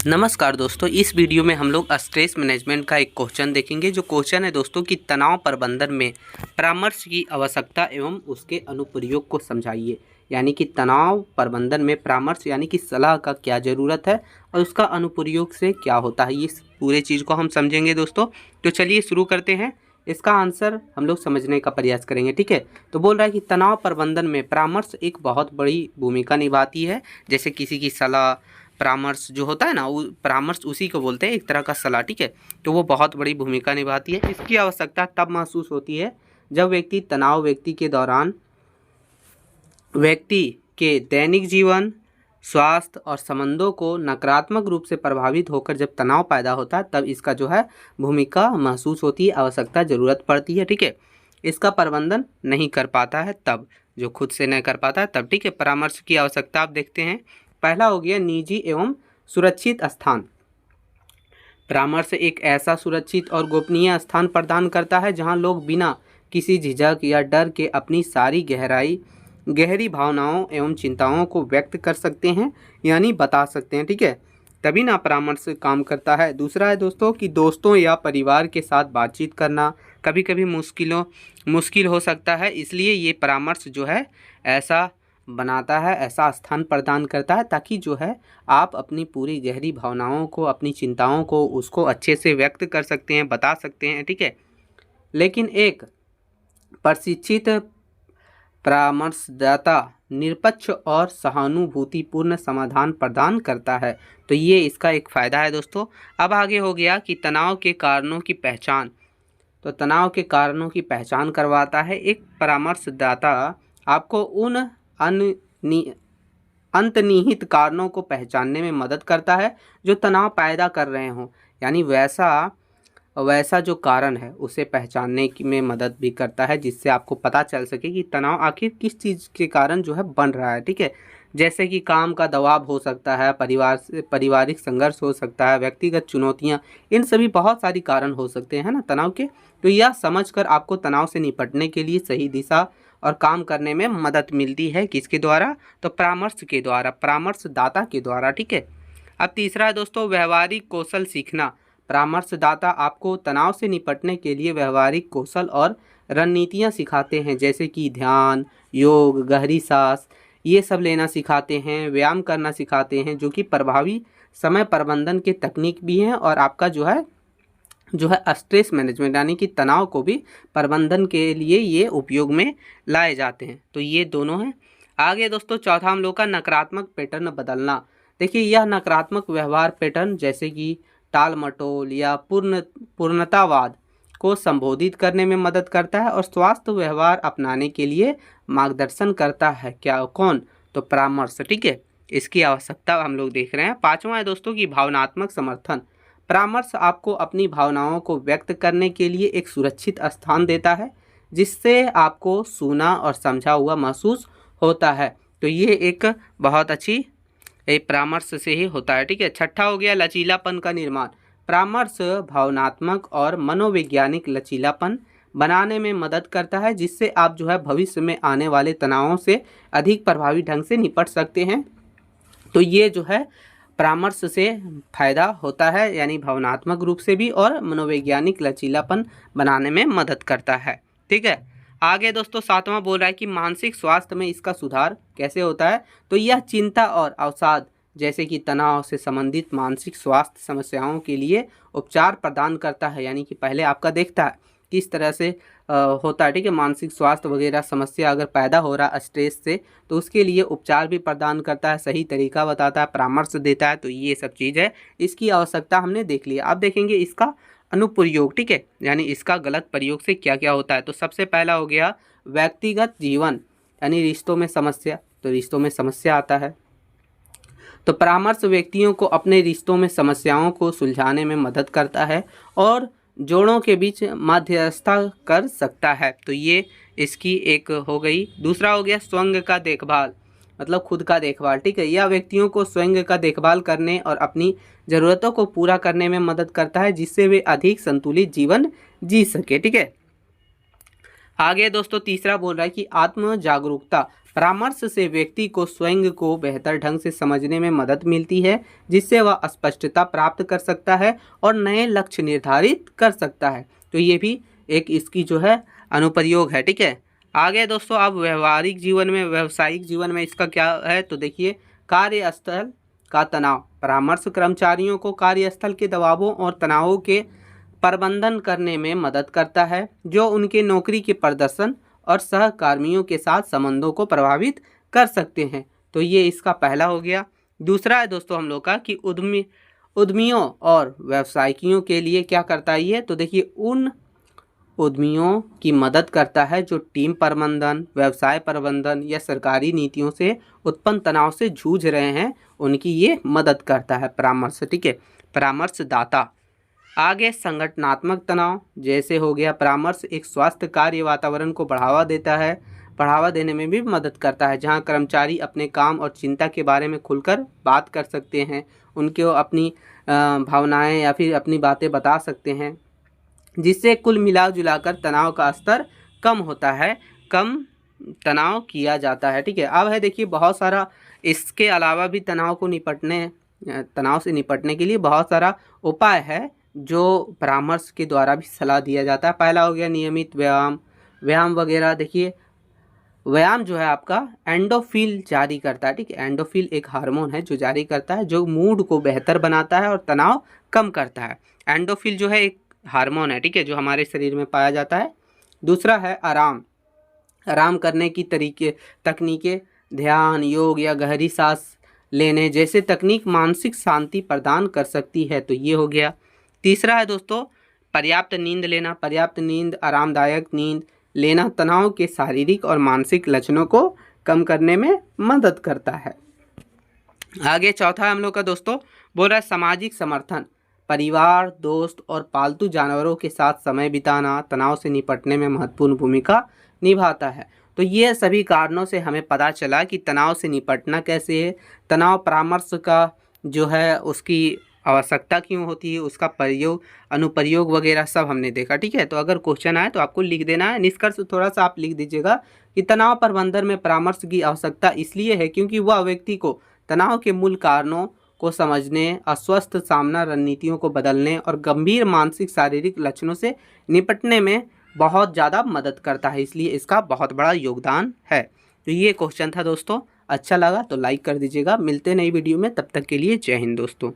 नमस्कार दोस्तों, इस वीडियो में हम लोग स्ट्रेस मैनेजमेंट का एक क्वेश्चन देखेंगे। जो क्वेश्चन है दोस्तों कि तनाव प्रबंधन में परामर्श की आवश्यकता एवं उसके अनुप्रयोग को समझाइए। यानी कि तनाव प्रबंधन में परामर्श यानी कि सलाह का क्या ज़रूरत है और उसका अनुप्रयोग से क्या होता है, ये पूरे चीज़ को हम समझेंगे दोस्तों। तो चलिए शुरू करते हैं। इसका आंसर हम लोग समझने का प्रयास करेंगे। ठीक है, तो बोल रहा है कि तनाव प्रबंधन में परामर्श एक बहुत बड़ी भूमिका निभाती है। जैसे किसी की सलाह, परामर्श जो होता है ना, वो परामर्श उसी को बोलते हैं, एक तरह का सलाह। ठीक है, तो वो बहुत बड़ी भूमिका निभाती है। इसकी आवश्यकता तब महसूस होती है जब व्यक्ति के दैनिक जीवन, स्वास्थ्य और संबंधों को नकारात्मक रूप से प्रभावित होकर जब तनाव पैदा होता है, तब इसका जो है भूमिका महसूस होती है, आवश्यकता ज़रूरत पड़ती है। ठीक है, इसका प्रबंधन नहीं कर पाता है तब, जो खुद से नहीं कर पाता है तब। ठीक है, परामर्श की आवश्यकता आप देखते हैं। पहला हो गया निजी एवं सुरक्षित स्थान। परामर्श एक ऐसा सुरक्षित और गोपनीय स्थान प्रदान करता है जहां लोग बिना किसी झिझक या डर के अपनी सारी गहरी भावनाओं एवं चिंताओं को व्यक्त कर सकते हैं, यानी बता सकते हैं। ठीक है, तभी ना परामर्श काम करता है। दूसरा है दोस्तों कि दोस्तों या परिवार के साथ बातचीत करना कभी कभी मुश्किल हो सकता है, इसलिए ये परामर्श जो है ऐसा बनाता है, ऐसा स्थान प्रदान करता है ताकि जो है आप अपनी पूरी गहरी भावनाओं को, अपनी चिंताओं को, उसको अच्छे से व्यक्त कर सकते हैं, बता सकते हैं। ठीक है, लेकिन एक प्रशिक्षित परामर्शदाता निरपेक्ष और सहानुभूतिपूर्ण समाधान प्रदान करता है। तो ये इसका एक फ़ायदा है दोस्तों। अब आगे हो गया कि तनाव के कारणों की पहचान। तो तनाव के कारणों की पहचान करवाता है। एक परामर्शदाता आपको उन अंतर्निहित कारणों को पहचानने में मदद करता है जो तनाव पैदा कर रहे हों, यानी वैसा जो कारण है उसे पहचानने में मदद भी करता है, जिससे आपको पता चल सके कि तनाव आखिर किस चीज़ के कारण जो है बन रहा है। ठीक है, जैसे कि काम का दबाव हो सकता है, पारिवारिक संघर्ष हो सकता है, व्यक्तिगत चुनौतियां, इन सभी बहुत सारी कारण हो सकते हैं ना तनाव के। तो यह समझकर आपको तनाव से निपटने के लिए सही दिशा और काम करने में मदद मिलती है। किसके द्वारा? तो परामर्श के द्वारा, परामर्शदाता के द्वारा। ठीक है, अब तीसरा है दोस्तों व्यवहारिक कौशल सीखना। परामर्शदाता आपको तनाव से निपटने के लिए व्यवहारिक कौशल और रणनीतियाँ सिखाते हैं, जैसे कि ध्यान, योग, गहरी सांस, ये सब लेना सिखाते हैं, व्यायाम करना सिखाते हैं, जो कि प्रभावी समय प्रबंधन के तकनीक भी हैं और आपका जो है स्ट्रेस मैनेजमेंट यानी कि तनाव को भी प्रबंधन के लिए ये उपयोग में लाए जाते हैं। तो ये दोनों हैं। आगे दोस्तों चौथा हम लोग का नकारात्मक पैटर्न बदलना। देखिए, यह नकारात्मक व्यवहार पैटर्न जैसे कि टाल मटोल या पूर्णतावाद को संबोधित करने में मदद करता है और स्वास्थ्य व्यवहार अपनाने के लिए मार्गदर्शन करता है। कौन? तो परामर्श। ठीक है, इसकी आवश्यकता हम लोग देख रहे हैं। पांचवा है दोस्तों की भावनात्मक समर्थन। परामर्श आपको अपनी भावनाओं को व्यक्त करने के लिए एक सुरक्षित स्थान देता है, जिससे आपको सुना और समझा हुआ महसूस होता है। तो ये एक बहुत अच्छी परामर्श से ही होता है। ठीक है, छठा हो गया लचीलापन का निर्माण। परामर्श भावनात्मक और मनोवैज्ञानिक लचीलापन बनाने में मदद करता है, जिससे आप जो है भविष्य में आने वाले तनावों से अधिक प्रभावी ढंग से निपट सकते हैं। तो ये जो है परामर्श से फायदा होता है, यानी भावनात्मक रूप से भी और मनोवैज्ञानिक लचीलापन बनाने में मदद करता है। ठीक है, आगे दोस्तों सातवां बोल रहा है कि मानसिक स्वास्थ्य में इसका सुधार कैसे होता है। तो यह चिंता और अवसाद जैसे कि तनाव से संबंधित मानसिक स्वास्थ्य समस्याओं के लिए उपचार प्रदान करता है, यानी कि पहले आपका देखता है किस तरह से होता है। ठीक है, मानसिक स्वास्थ्य वगैरह समस्या अगर पैदा हो रहा है स्ट्रेस से, तो उसके लिए उपचार भी प्रदान करता है, सही तरीका बताता है, परामर्श देता है। तो ये सब चीज़ है, इसकी आवश्यकता हमने देख लिया। अब देखेंगे इसका अनुप्रयोग। ठीक है, यानी इसका गलत प्रयोग से क्या क्या होता है। तो सबसे पहला हो गया व्यक्तिगत जीवन, यानी रिश्तों में समस्या। तो रिश्तों में समस्या आता है तो परामर्श व्यक्तियों को अपने रिश्तों में समस्याओं को सुलझाने में मदद करता है और जोड़ों के बीच मध्यस्थता कर सकता है। तो ये इसकी एक हो गई। दूसरा हो गया स्वयं का देखभाल, मतलब खुद का देखभाल। ठीक है, यह व्यक्तियों को स्वयं का देखभाल करने और अपनी ज़रूरतों को पूरा करने में मदद करता है, जिससे वे अधिक संतुलित जीवन जी सके। ठीक है, आगे दोस्तों तीसरा बोल रहा है कि आत्म जागरूकता परामर्श से व्यक्ति को स्वयं को बेहतर ढंग से समझने में मदद मिलती है, जिससे वह स्पष्टता प्राप्त कर सकता है और नए लक्ष्य निर्धारित कर सकता है। तो ये भी एक इसकी जो है अनुप्रयोग है। ठीक है, आगे दोस्तों अब व्यवहारिक जीवन में, व्यावसायिक जीवन में इसका क्या है, तो देखिए कार्यस्थल का तनाव परामर्श कर्मचारियों को कार्यस्थल के दबावों और तनावों के प्रबंधन करने में मदद करता है, जो उनके नौकरी के प्रदर्शन और सहकर्मियों के साथ संबंधों को प्रभावित कर सकते हैं। तो ये इसका पहला हो गया। दूसरा है दोस्तों हम लोग का कि उद्यमियों और व्यवसायियों के लिए क्या करता है ये, तो देखिए उन उद्यमियों की मदद करता है जो टीम प्रबंधन, व्यवसाय प्रबंधन या सरकारी नीतियों से उत्पन्न तनाव से जूझ रहे हैं, उनकी ये मदद करता है परामर्श। ठीक है, परामर्शदाता। आगे संगठनात्मक तनाव जैसे हो गया, परामर्श एक स्वास्थ्य कार्य वातावरण को बढ़ावा देता है, बढ़ावा देने में भी मदद करता है, जहां कर्मचारी अपने काम और चिंता के बारे में खुलकर बात कर सकते हैं, उनको अपनी भावनाएं या फिर अपनी बातें बता सकते हैं, जिससे कुल मिला जुलाकर तनाव का स्तर कम होता है, कम तनाव किया जाता है। ठीक है, अब है देखिए बहुत सारा इसके अलावा भी तनाव से निपटने के लिए बहुत सारा उपाय है जो परामर्श के द्वारा भी सलाह दिया जाता है। पहला हो गया नियमित व्यायाम वगैरह। देखिए व्यायाम जो है आपका एंडोफिल जारी करता है। ठीक है, एंडोफिल एक हार्मोन है जो जारी करता है, जो मूड को बेहतर बनाता है और तनाव कम करता है। एंडोफिल जो है एक हार्मोन है, ठीक है, जो हमारे शरीर में पाया जाता है। दूसरा है आराम करने की तकनीकें, ध्यान, योग या गहरी सांस लेने जैसे तकनीक मानसिक शांति प्रदान कर सकती है। तो ये हो गया। तीसरा है दोस्तों पर्याप्त नींद लेना। पर्याप्त नींद, आरामदायक नींद लेना तनाव के शारीरिक और मानसिक लक्षणों को कम करने में मदद करता है। आगे चौथा है हम लोग का दोस्तों बोल रहा है सामाजिक समर्थन। परिवार, दोस्त और पालतू जानवरों के साथ समय बिताना तनाव से निपटने में महत्वपूर्ण भूमिका निभाता है। तो ये सभी कारणों से हमें पता चला कि तनाव से निपटना कैसे है, तनाव परामर्श का जो है उसकी आवश्यकता क्यों होती है, उसका अनुप्रयोग वगैरह सब हमने देखा। ठीक है, तो अगर क्वेश्चन आए तो आपको लिख देना है। निष्कर्ष थोड़ा सा आप लिख दीजिएगा कि तनाव प्रबंधन में परामर्श की आवश्यकता इसलिए है क्योंकि वह व्यक्ति को तनाव के मूल कारणों को समझने, अस्वस्थ सामना रणनीतियों को बदलने और गंभीर मानसिक शारीरिक लक्षणों से निपटने में बहुत ज़्यादा मदद करता है, इसलिए इसका बहुत बड़ा योगदान है। तो ये क्वेश्चन था दोस्तों, अच्छा लगा तो लाइक कर दीजिएगा। मिलते हैं नई वीडियो में, तब तक के लिए जय हिंद दोस्तों।